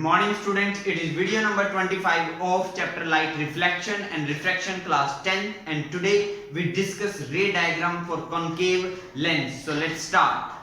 morning students, it is video number 25 of chapter light reflection and refraction class 10, and today we discuss ray diagram for concave lens. So let's start.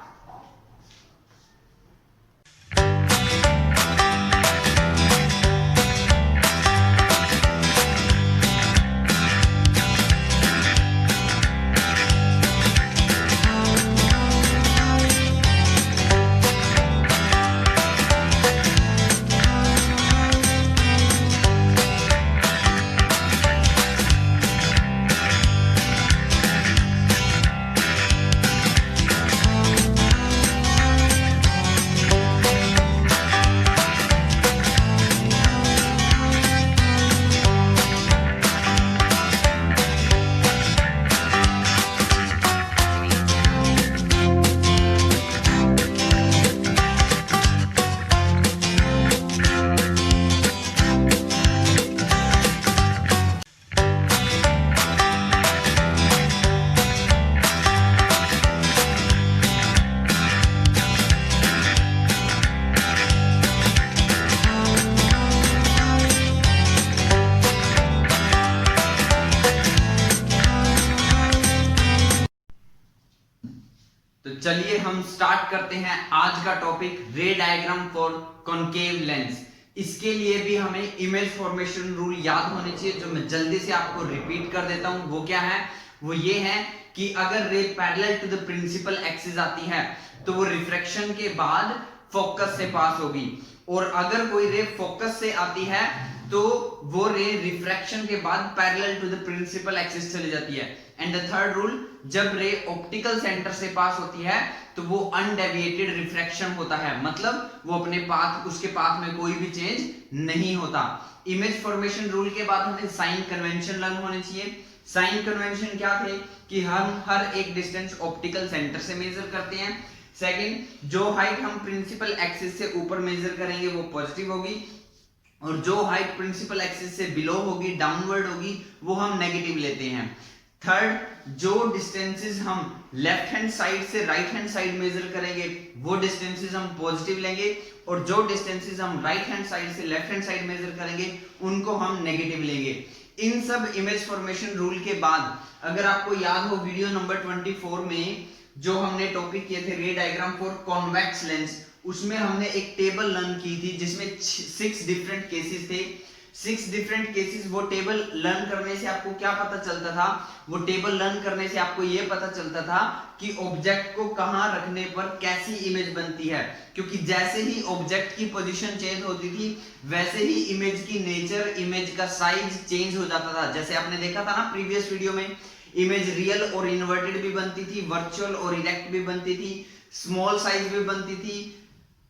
तो चलिए हम start करते हैं आज का topic रे diagram for concave lens. इसके लिए भी हमें इमेज फॉर्मेशन रूल याद होने चाहिए, जो मैं जल्दी से आपको रिपीट कर देता हूं। वो क्या है? वो ये है कि अगर ray parallel to the principal axis आती है तो वो रिफ्रैक्शन के बाद फोकस से पास होगी, और अगर कोई रे फोकस से आती है तो वो रे रिफ्रैक्शन के बाद parallel to the principal axis चली जाती है। एंड द थर्ड रूल, जब रे ऑप्टिकल सेंटर से पास होती है तो वो अनडेविएटेड रिफ्रैक्शन होता है, मतलब वो अपने पाथ, उसके पाथ में कोई भी चेंज नहीं होता। इमेज फॉर्मेशन रूल के बाद हमें साइन कन्वेंशन लर्न होने चाहिए। साइन कन्वेंशन क्या थे कि हम हर एक डिस्टेंस ऑप्टिकल सेंटर से मेजर करते हैं। सेकंड, जो हाइट हम प्रिंसिपल एक्सिस से ऊपर मेजर करेंगे वो पॉजिटिव होगी, और जो हाइट प्रिंसिपल एक्सिस से बिलो होगी, डाउनवर्ड होगी, वो हम नेगेटिव लेते हैं। थर्ड, जो डिस्टेंसेस हम लेफ्ट हैंड साइड से राइट हैंड साइड मेजर करेंगे वो डिस्टेंसेस हम पॉजिटिव लेंगे, और जो डिस्टेंसेस हम राइट हैंड साइड से लेफ्ट हैंड साइड मेजर करेंगे उनको हम नेगेटिव लेंगे। इन सब इमेज फॉर्मेशन रूल के बाद, अगर आपको याद हो वीडियो नंबर 24 में जो हमने टॉपिक किए थे रे डायग्राम फॉर कॉन्वेक्स लेंस, उसमें हमने एक टेबल लर्न की थी जिसमें 6 डिफरेंट केसेस थे। 6 डिफरेंट केसेस। वो टेबल लर्न करने से आपको क्या पता चलता था? वो टेबल लर्न करने से आपको ये पता चलता था कि ऑब्जेक्ट को कहां रखने पर कैसी इमेज बनती है, क्योंकि जैसे ही ऑब्जेक्ट की पोजीशन चेंज होती थी वैसे ही इमेज की नेचर, इमेज का साइज चेंज हो जाता था। जैसे आपने देखा था ना प्रीवियस वीडियो में, इमेज रियल और इन्वर्टेड भी बनती थी, वर्चुअल और इरेक्ट भी बनती थी, स्मॉल साइज भी बनती थी,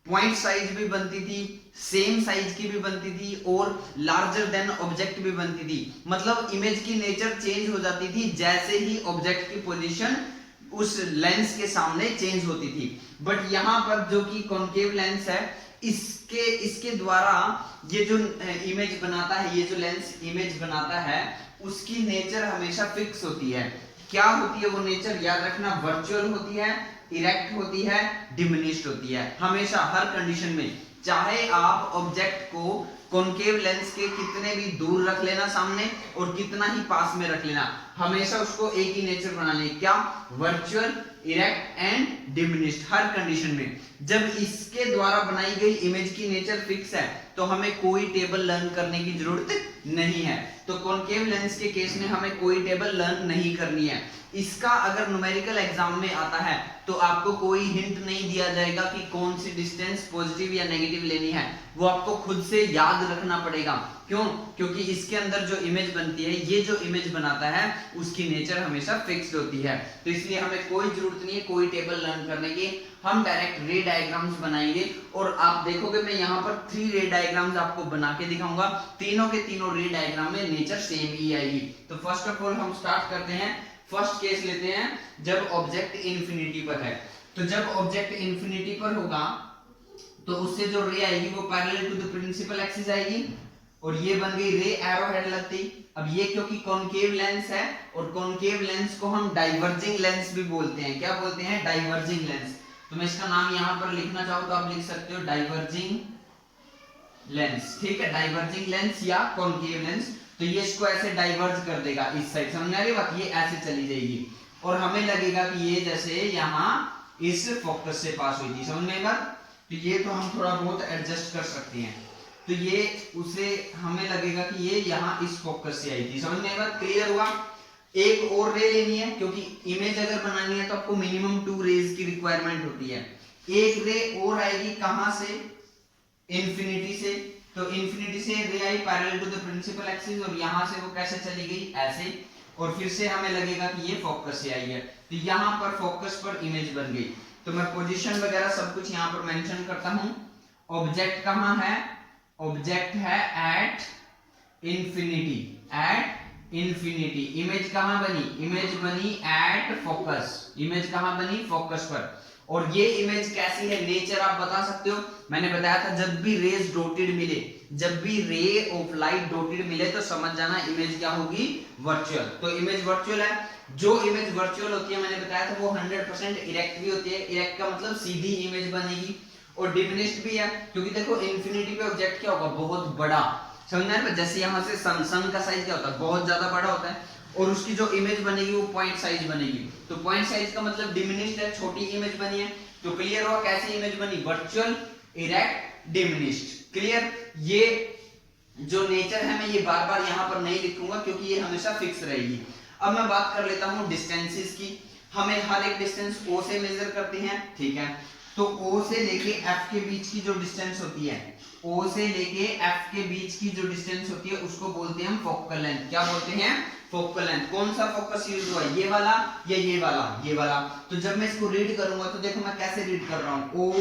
पॉइंट साइज भी बनती थी, सेम साइज की भी बनती थी, और लार्जर देन ऑब्जेक्ट भी बनती थी। मतलब इमेज की नेचर चेंज हो जाती थी जैसे ही ऑब्जेक्ट की पोजीशन उस लेंस के सामने चेंज होती थी। बट यहाँ पर जो कि कॉनकेव लेंस है, इसके द्वारा ये जो इमेज बनाता है, ये जो लेंस इमेज बनाता है, उसकी नेचर हमेशा फिक्स होती है। क्या होती है वो नेचर? याद रखना, वर्चुअल होती है, इरेक्ट होती है, डिमिनिश्ड होती है। हमेशा हर कंडीशन में, चाहे आप ऑब्जेक्ट को कॉनकेव लेंस के कितने भी दूर रख लेना सामने और कितना ही पास में रख लेना, हमेशा उसको एक ही नेचर बना ले। क्या? Virtual, erect and diminished, her condition में। जब इसके द्वारा बनाई गई इमेज की नेचर फिक्स है तो हमें कोई टेबल लर्न करने की जरूरत नहीं है। तो कॉनकेव लेंस के केस में हमें कोई टेबल लर्न नहीं करनी है। इसका अगर न्यूमेरिकल एग्जाम में आता है तो आपको कोई हिंट नहीं दिया जाएगा कि कौन सी डिस्टेंस पॉजिटिव या नेगेटिव लेनी है, वो आपको खुद से याद रखना पड़ेगा। क्यों? क्योंकि इसके अंदर जो इमेज बनती है, ये जो इमेज बनाता है, उसकी नेचर हमेशा फिक्स्ड होती है। तो इसलिए हमें कोई जरूरत नहीं है कोई टेबल लर्न करने की, हम डायरेक्ट रे डायग्राम्स बनाएंगे। और आप देखोगे मैं यहाँ पर 3 रे डायग्राम्स आपको बना के दिखाऊंगा, तीनों के तीनों रे डायग्राम में नेचर सेम ही आएगी। तो फर्स्ट ऑफ ऑल हम स्टार्ट करते हैं। फर्स्ट केस लेते हैं जब ऑब्जेक्ट इन्फिनिटी पर है। तो जब ऑब्जेक्ट इन्फिनिटी पर होगा तो उससे जो रे आएगी वो parallel to the principal axis आएगी, और ये बन गई रे एरो हेड लगती। अब ये क्योंकि कॉनकेव लेंस है, और कॉनकेव लेंस को हम डाइवर्जिंग लेंस भी बोलते हैं। क्या बोलते हैं? Diverging lens. तो मैं इसका नाम यहां पर लिखना चाहूँ तो आप लिख सकते हो डाइवर्जिंग लेंस, ठीक है, डाइवर्जिंग लेंस या कॉनकेव लेंस। तो ये इसको ऐसे डाइवर्ज कर देगा इस साइड, समझ आ रही बात, ये ऐसे चली जाएगी और हमें लगेगा कि ये जैसे यहाँ इस फोकस से पास हुई थी, समझ में बात। तो ये तो हम थोड़ा बहुत एडजस्ट कर सकते हैं, तो ये उसे हमें लगेगा कि ये यहाँ इस फोकस से आई थी, समझ में बात, क्लियर हुआ। एक और रे लेनी है, क्योंकि इमेज अगर बनानी है तो आपको मिनिमम 2 रेज की रिक्वायरमेंट होती है। एक रे और आएगी कहां से, इंफिनिटी से। तो इंफिनिटी से रे आई parallel to the principal axis और यहां से वो कैसे चली गई, ऐसे, और फिर से हमें लगेगा कि ये फोकस से आई है, तो यहां पर फोकस पर इमेज बन गई। तो मैं पोजीशन वगैरह सब कुछ यहां पर मेंशन करता हूं। ऑब्जेक्ट कहां है, ऑब्जेक्ट है eight infinity, at infinity. Image कहां बनी, इमेज बनी एट फोकस, इमेज कहां बनी, फोकस पर। और ये इमेज कैसी है, नेचर आप बता सकते हो। मैंने बताया था जब भी रेज डॉटेड मिले, जब भी रे ऑफ लाइट डॉटेड मिले तो समझ जाना इमेज क्या होगी, वर्चुअल। तो इमेज वर्चुअल है। जो इमेज वर्चुअल होती है मैंने बताया था वो 100% इरेक्ट भी होती है। इरेक्ट का मतलब सीधी इमेज बनेगी, और डिमिनिश्ड भी है, क्योंकि देखो इंफिनिटी पे ऑब्जेक्ट क्या होगा, बहुत बड़ा, समझना है। जैसे यहाँ से सन का साइज क्या होता है, बहुत ज्यादा बड़ा होता है, और उसकी जो इमेज बनेगी वो पॉइंट साइज बनेगी। तो पॉइंट साइज का मतलब डिमिनिश्ड है, छोटी इमेज बनी है। तो क्लियर हुआ कैसी इमेज बनी, वर्चुअल, इरेक्ट, डिमिनिश्ड, क्लियर। ये जो नेचर है मैं ये बार बार यहाँ पर नहीं लिखूंगा क्योंकि ये हमेशा फिक्स रहेगी। अब मैं बात कर लेता हूँ डिस्टेंसेस की। हमें हर एक डिस्टेंस O से मेजर करते हैं, ठीक है। तो O से लेके F के बीच की जो डिस्टेंस होती है, O से लेके F के बीच की जो डिस्टेंस होती है उसको बोलते हैं हम फोकल लेंथ। क्या बोलते हैं, फोकल लेंथ। कौन सा फोकस यूज हुआ, ये वाला या ये वाला, ये वाला। तो जब मैं इसको रीड करूंगा तो देखो मैं कैसे रीड कर रहा हूँ, O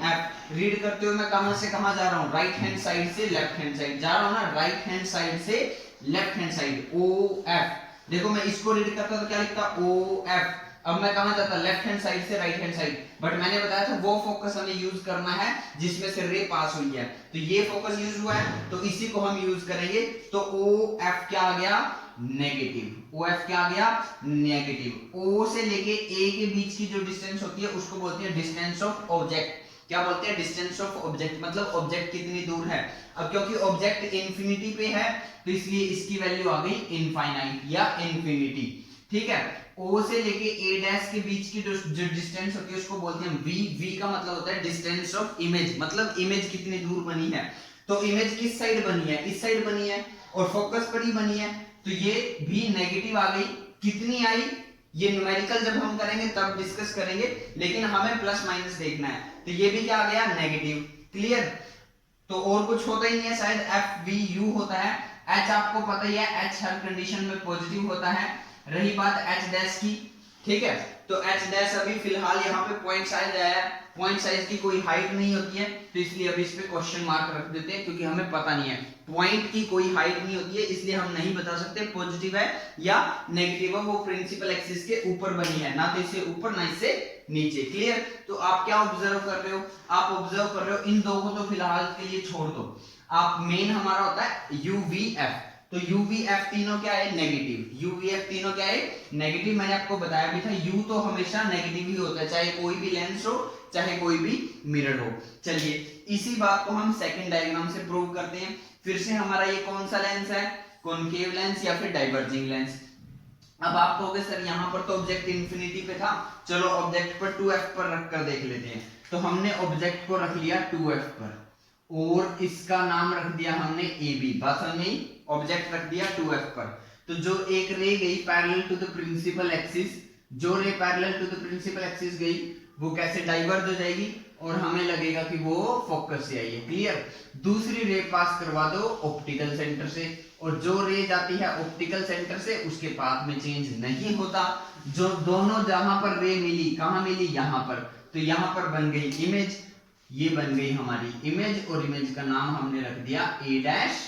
F। रीड करते हुए मैं कहां से कहां जा रहा हूँ, राइट हैंड साइड से लेफ्ट हैंड साइड जा रहा हूँ ना, राइट हैंड साइड से left hand side, O F। देखो मैं इसको रीड करता तो क्या लिखता, O F। अब मैं कहां जाता, लेफ्ट हैंड साइड से राइट हैंड साइड। बट मैंने बताया था वो फोकस हमें यूज करना है जिसमें से रे पास हुई है। तो ये फोकस यूज हुआ है तो इसी को हम यूज करेंगे। तो OF क्या आ गया, नेगेटिव। OF क्या आ गया, नेगेटिव। O से लेके A के बीच की जो डिस्टेंस होती है उसको बोलते हैं डिस्टेंस ऑफ ऑब्जेक्ट। क्या बोलते हैं, डिस्टेंस ऑफ ऑब्जेक्ट, मतलब ऑब्जेक्ट कितनी दूर है। अब क्योंकि ऑब्जेक्ट इंफिनिटी पे है तो इसलिए इसकी वैल्यू आ गई इनफाइनाइट या इंफिनिटी, ठीक है। O से लेके A डैश के बीच की जो डिस्टेंस होती है उसको बोलते हैं V। V का मतलब होता है डिस्टेंस ऑफ इमेज, मतलब इमेज कितनी दूर बनी है। तो इमेज किस साइड बनी है, इस साइड बनी है और फोकस पर ही बनी है, तो ये भी नेगेटिव आ गई। कितनी आई, ये न्यूमेरिकल जब हम करेंगे तब डिस्कस करेंगे, लेकिन हमें प्लस माइनस देखना है। तो ये भी क्या आ गया, नेगेटिव, क्लियर। तो और कुछ होता ही नहीं है, शायद FVU होता है। H आपको पता ही है, H हर कंडीशन में पॉजिटिव होता है। रही बात H डैश की, ठीक है। तो H डैश अभी फिलहाल यहाँ पे पॉइंट साइज आया है, पॉइंट साइज की कोई हाइट नहीं होती है, तो इसलिए अभी इस पे क्वेश्चन मार्क रख देते हैं क्योंकि हमें पता नहीं है। पॉइंट की कोई हाइट नहीं होती है इसलिए हम नहीं बता सकते पॉजिटिव है या नेगेटिव है। वो प्रिंसिपल एक्सिस के ऊपर बनी है, ना तो इससे ऊपर ना इससे नीचे, क्लियर। तो आप क्या ऑब्जर्व कर रहे हो, आप ऑब्जर्व कर रहे हो इन दो को तो फिलहाल के लिए छोड़ दो। आप मेन हमारा होता है UVF। तो UVF तीनों क्या है, नेगेटिव। UVF तीनों क्या है, नेगेटिव। मैंने आपको बताया भी था U तो हमेशा नेगेटिव ही होता है, चाहे कोई भी लेंस हो चाहे कोई भी मिरर हो। चलिए इसी बात को हम सेकंड डायग्राम से प्रूव करते हैं। फिर से हमारा ये कौन सा लेंस है, कॉनकेव लेंस या फिर डाइवर्जिंग लेंस। अब आप कहोगे सर यहाँ पर तो ऑब्जेक्ट इंफिनिटी पे था, चलो ऑब्जेक्ट पर 2F पर रख कर देख लेते हैं। तो हमने ऑब्जेक्ट को रख लिया 2F पर और इसका नाम रख दिया हमने AB। बात समझी, ऑब्जेक्ट रख दिया 2F पर। तो जो एक रे गई parallel to the principal axis, जो ray parallel to the principal axis गई वो कैसे डाइवर्ज हो जाएगी और हमें लगेगा कि वो फोकस से आई है, क्लियर। दूसरी रे पास करवा दो ऑप्टिकल सेंटर से, और जो रे जाती है ऑप्टिकल सेंटर से उसके पाथ में चेंज नहीं होता। जो दोनों जहां पर रे मिली, कहां मिली, यहां पर, तो यहां पर बन गई इमेज, ये बन गई हमारी इमेज, और इमेज का नाम हमने रख दिया A डैश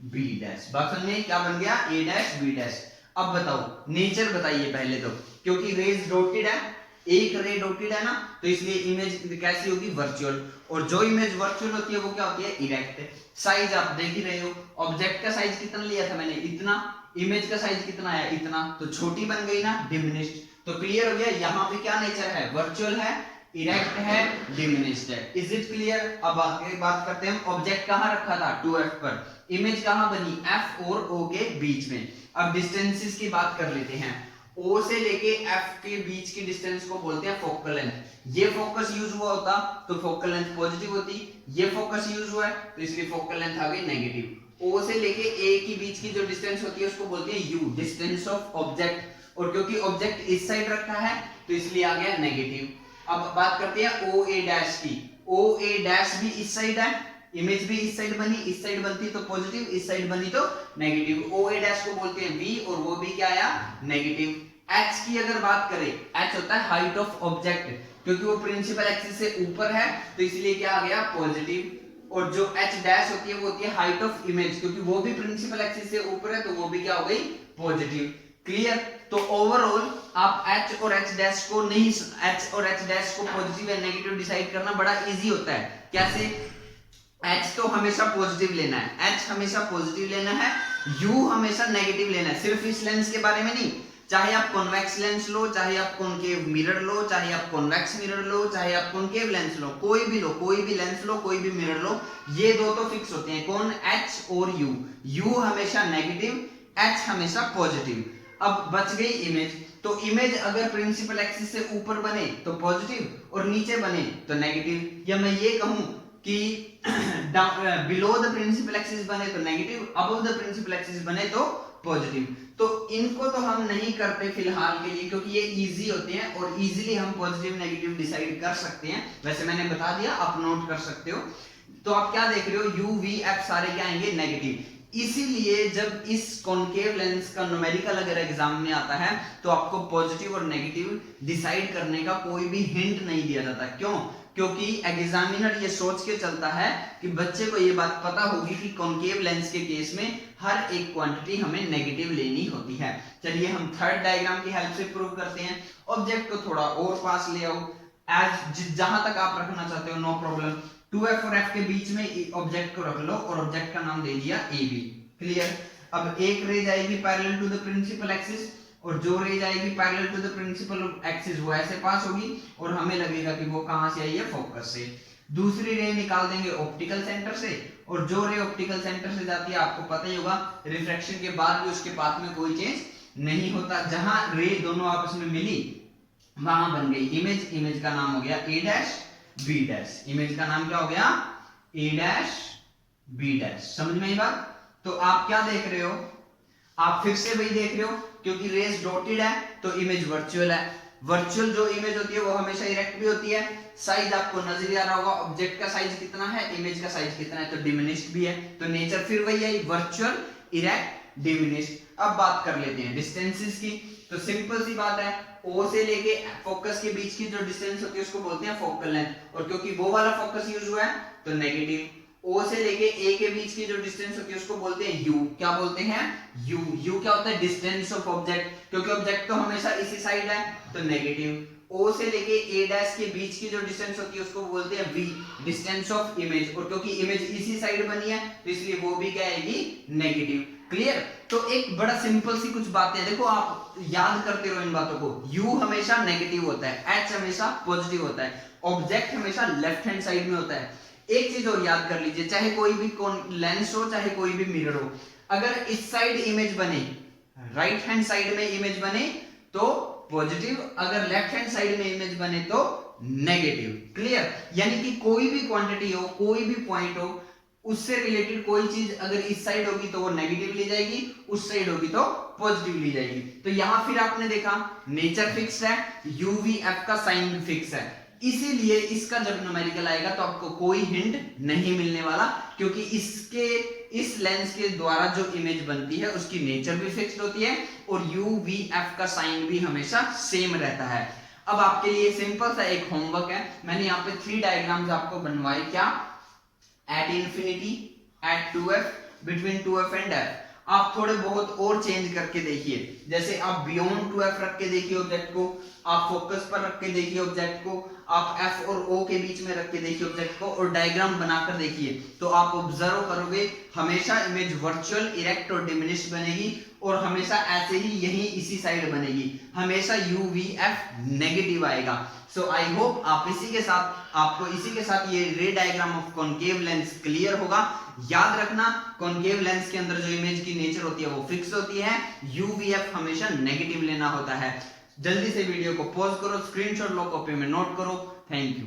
B डैश। बात समझ में, क्या बन गया, A डैश B डैश। अब बताओ नेचर बताइए पहले तो, क्योंकि रेज डॉटेड है, एक रे डॉटेड है ना, तो इसलिए इमेज कैसी होगी, वर्चुअल। और जो इमेज वर्चुअल होती है वो क्या होती है, इरेक्ट। साइज आप देख ही रहे हो, ऑब्जेक्ट का साइज कितना लिया था मैंने, इतना। इमेज का साइज कितना आया, इतना। तो छोटी बन गई ना, डिमिनिश्ड। तो क्लियर हो गया, यहाँ पे क्या नेचर है, वर्चुअल है, इरेक्ट है, डिमिनिश्ड है। Is it clear? अब आगे बात करते हैं, ऑब्जेक्ट कहाँ रखा था? 2f पर। इमेज कहाँ बनी? f और o के बीच में। अब डिस्टेंसेस की बात कर लेते हैं। O से लेके F के बीच की डिस्टेंस को बोलते हैं फोकल लेंथ। ये फोकस यूज हुआ होता तो फोकल लेंथ पॉजिटिव होती, ये फोकस यूज हुआ है तो इसलिए फोकल लेंथ आ गई नेगेटिव। O से लेके A के बीच की जो डिस्टेंस होती है उसको बोलते हैं U, डिस्टेंस ऑफ ऑब्जेक्ट, और क्योंकि ऑब्जेक्ट इस साइड रखा है तो इसलिए आ गया नेगेटिव। अब बात करते हैं OA डैश की। OA डैश भी इस साइड है, इमेज भी इस साइड बनी, इस साइड बनती तो पॉजिटिव, इस साइड बनी तो नेगेटिव। OA डैश को बोलते हैं V और वो भी क्या आया? नेगेटिव। H की अगर बात करें, H होता है हाइट ऑफ ऑब्जेक्ट, क्योंकि वो प्रिंसिपल एक्सिस से ऊपर है तो इसलिए क्या आ गया? पॉजिटिव। और जो H डैश होती है वो होती है हाइट ऑफ इमेज, क्योंकि वो भी प्रिंसिपल एक्सिस से ऊपर है तो वो भी क्या हो गई? पॉजिटिव। क्लियर? तो ओवरऑल आप H और H डैश को नहीं, H और H डैश को पॉजिटिव या नेगेटिव डिसाइड करना बड़ा इजी होता है। कैसे? H तो हमेशा पॉजिटिव लेना है, H हमेशा पॉजिटिव लेना है, U हमेशा नेगेटिव लेना है। सिर्फ इस लेंस के बारे में नहीं, चाहे आप कॉन्वेक्स लेंस लो, चाहे आप कॉनकेव मिरर लो, चाहे आप कॉन्वेक्स मिरर लो, चाहे आप कॉनकेव लेंस लो, कोई भी लो, कोई भी लेंस लो, कोई भी मिरर लो, ये दो तो फिक्स होते हैं। कौन? H और U। U हमेशा नेगेटिव, H हमेशा पॉजिटिव। अब बच गई इमेज। तो इमेज अगर प्रिंसिपल एक्सिस से ऊपर बने तो पॉजिटिव और नीचे बने तो नेगेटिव, या मैं ये कहूं कि बिलो द प्रिंसिपल एक्सिस बने तो negative, above the principal axis बने तो पॉजिटिव। तो इनको तो हम नहीं करते फिलहाल के लिए, क्योंकि ये इजी होते हैं और इजीली हम पॉजिटिव नेगेटिव डिसाइड कर सकते हैं। वैसे मैंने बता दिया, आप नोट कर सकते हो। तो आप क्या देख रहे हो? U, V, F सारे क्या आएंगे? नेगेटिव। इसीलिए जब इस कॉनकेव लेंस का न्यूमेरिकल अगर एग्जाम में आता है तो आपको पॉजिटिव और नेगेटिव डिसाइड करने का कोई भी हिंट नहीं दिया जाता। क्यों? क्योंकि एग्जामिनर ये सोच के चलता है कि बच्चे को ये बात पता होगी कि कॉनकेव लेंस के केस में हर एक क्वांटिटी हमें नेगेटिव लेनी होती है। चलिए हम थर्ड डायग्राम की हेल्प से प्रूव करते हैं। ऑब्जेक्ट को थोड़ा और पास ले आओ, एज जहां तक आप रखना चाहते हो, नो प्रॉब्लम। 2f और f के बीच में ऑब्जेक्ट को रख लो और ऑब्जेक्ट का नाम दे दिया AB। क्लियर? अब एक रे जाएगी parallel to the principal axis, और जो रे जाएगी parallel to the principal axis वो ऐसे पास होगी, और हमें लगेगा कि वो कहां से आई है? फोकस से। दूसरी रे निकाल देंगे ऑप्टिकल सेंटर से, और जो रे ऑप्टिकल सेंटर से जाती है आपको पता ही होगा रिफ्रैक्शन के बाद भी उसके पाथ में कोई चेंज नहीं होता। जहां रे दोनों आपस में मिली वहां बन गई इमेज। इमेज का नाम हो गया A dash B dash. Image का नाम क्या हो गया? A dash B dash. समझ में आई बात? तो आप क्या देख रहे हो? आप फिर से वही देख रहे हो, क्योंकि रेज डॉटेड है तो इमेज वर्चुअल है। वर्चुअल जो इमेज होती है वो हमेशा इरेक्ट भी होती है। साइज आपको नजर आ रहा होगा, ऑब्जेक्ट का साइज कितना है, इमेज का साइज कितना है, तो डिमिनिश्ड भी है। तो नेचर फिर वही है, वर्चुअल, इरेक्ट, डिमिनिश्ड। अब बात कर लेते हैं डिस्टेंसेस की। तो सिंपल सी बात है, O से लेके फोकस के बीच की जो डिस्टेंस होती है उसको बोलते हैं फोकल लेंथ, और क्योंकि वो वाला फोकस यूज हुआ है तो नेगेटिव। O से लेके A के बीच की जो डिस्टेंस होती है उसको बोलते हैं U। क्या बोलते हैं? U। U क्या होता है? डिस्टेंस ऑफ ऑब्जेक्ट, क्योंकि ऑब्जेक्ट तो हमेशा इसी साइड है तो नेगेटिव। O से लेके A डैश के बीच की जो डिस्टेंस होती है उसको बोलते हैं V, डिस्टेंस ऑफ इमेज, और क्योंकि इमेज इसी साइड बनी है तो इसलिए वो भी क्या आएगी? नेगेटिव। क्लियर? तो एक बड़ा सिंपल सी कुछ बातें देखो, आप याद करते रहो इन बातों को। U हमेशा नेगेटिव होता है, H हमेशा पॉजिटिव होता है, ऑब्जेक्ट हमेशा लेफ्ट हैंड साइड में होता है। एक चीज और याद कर लीजिए, चाहे कोई भी लेंस हो, चाहे कोई भी मिरर हो, अगर इस साइड इमेज बने, राइट हैंड साइड में इमेज बने तो पॉजिटिव, अगर लेफ्ट हैंड साइड में इमेज बने तो नेगेटिव। क्लियर? यानी कि कोई भी क्वांटिटी हो, कोई भी पॉइंट हो, उससे रिलेटेड कोई चीज अगर इस साइड होगी तो वो नेगेटिव ली जाएगी, उस साइड होगी तो पॉजिटिव ली जाएगी। तो यहां फिर आपने देखा नेचर फिक्स है, UVF का साइन भी फिक्स है, इसीलिए इसका जब न्यूमेरिकल आएगा तो आपको कोई हिंट नहीं मिलने वाला, क्योंकि इस लेंस के द्वारा जो इमेज बनती है उसकी नेचर भी फिक्स्ड होती है और UVF का साइन भी हमेशा सेम रहता है। अब आपके लिए सिंपल सा एक होमवर्क है, मैंने यहाँ पे 3 डायग्राम्स आपको बनवाए। क्या? At infinity, at 2f, between 2f and f। आप थोड़े बहुत और चेंज करके देखिए, जैसे आप बियॉन्ड 2f रख के देखिए ऑब्जेक्ट को, आप फोकस पर रख के देखिए ऑब्जेक्ट को, आप F और O के बीच में रख के देखिए ऑब्जेक्ट को और डायग्राम बनाकर देखिए, तो आप ऑब्जर्व करोगे हमेशा इमेज वर्चुअल, इरेक्ट और डिमिनिश्ड बनेगी और हमेशा ऐसे ही यही इसी साइड बनेगी, हमेशा UVF नेगेटिव आएगा। सो आई होप आपको इसी के साथ ये रे diagram of concave lens clear होगा। याद रखना कॉनकेव लेंस के अंदर जो इमेज की नेचर होती है वो फिक्स होती है, UVF हमेशा नेगेटिव लेना होता है। जल्दी से वीडियो को पॉज करो, स्क्रीनशॉट लो, कॉपी में नोट करो। Thank you.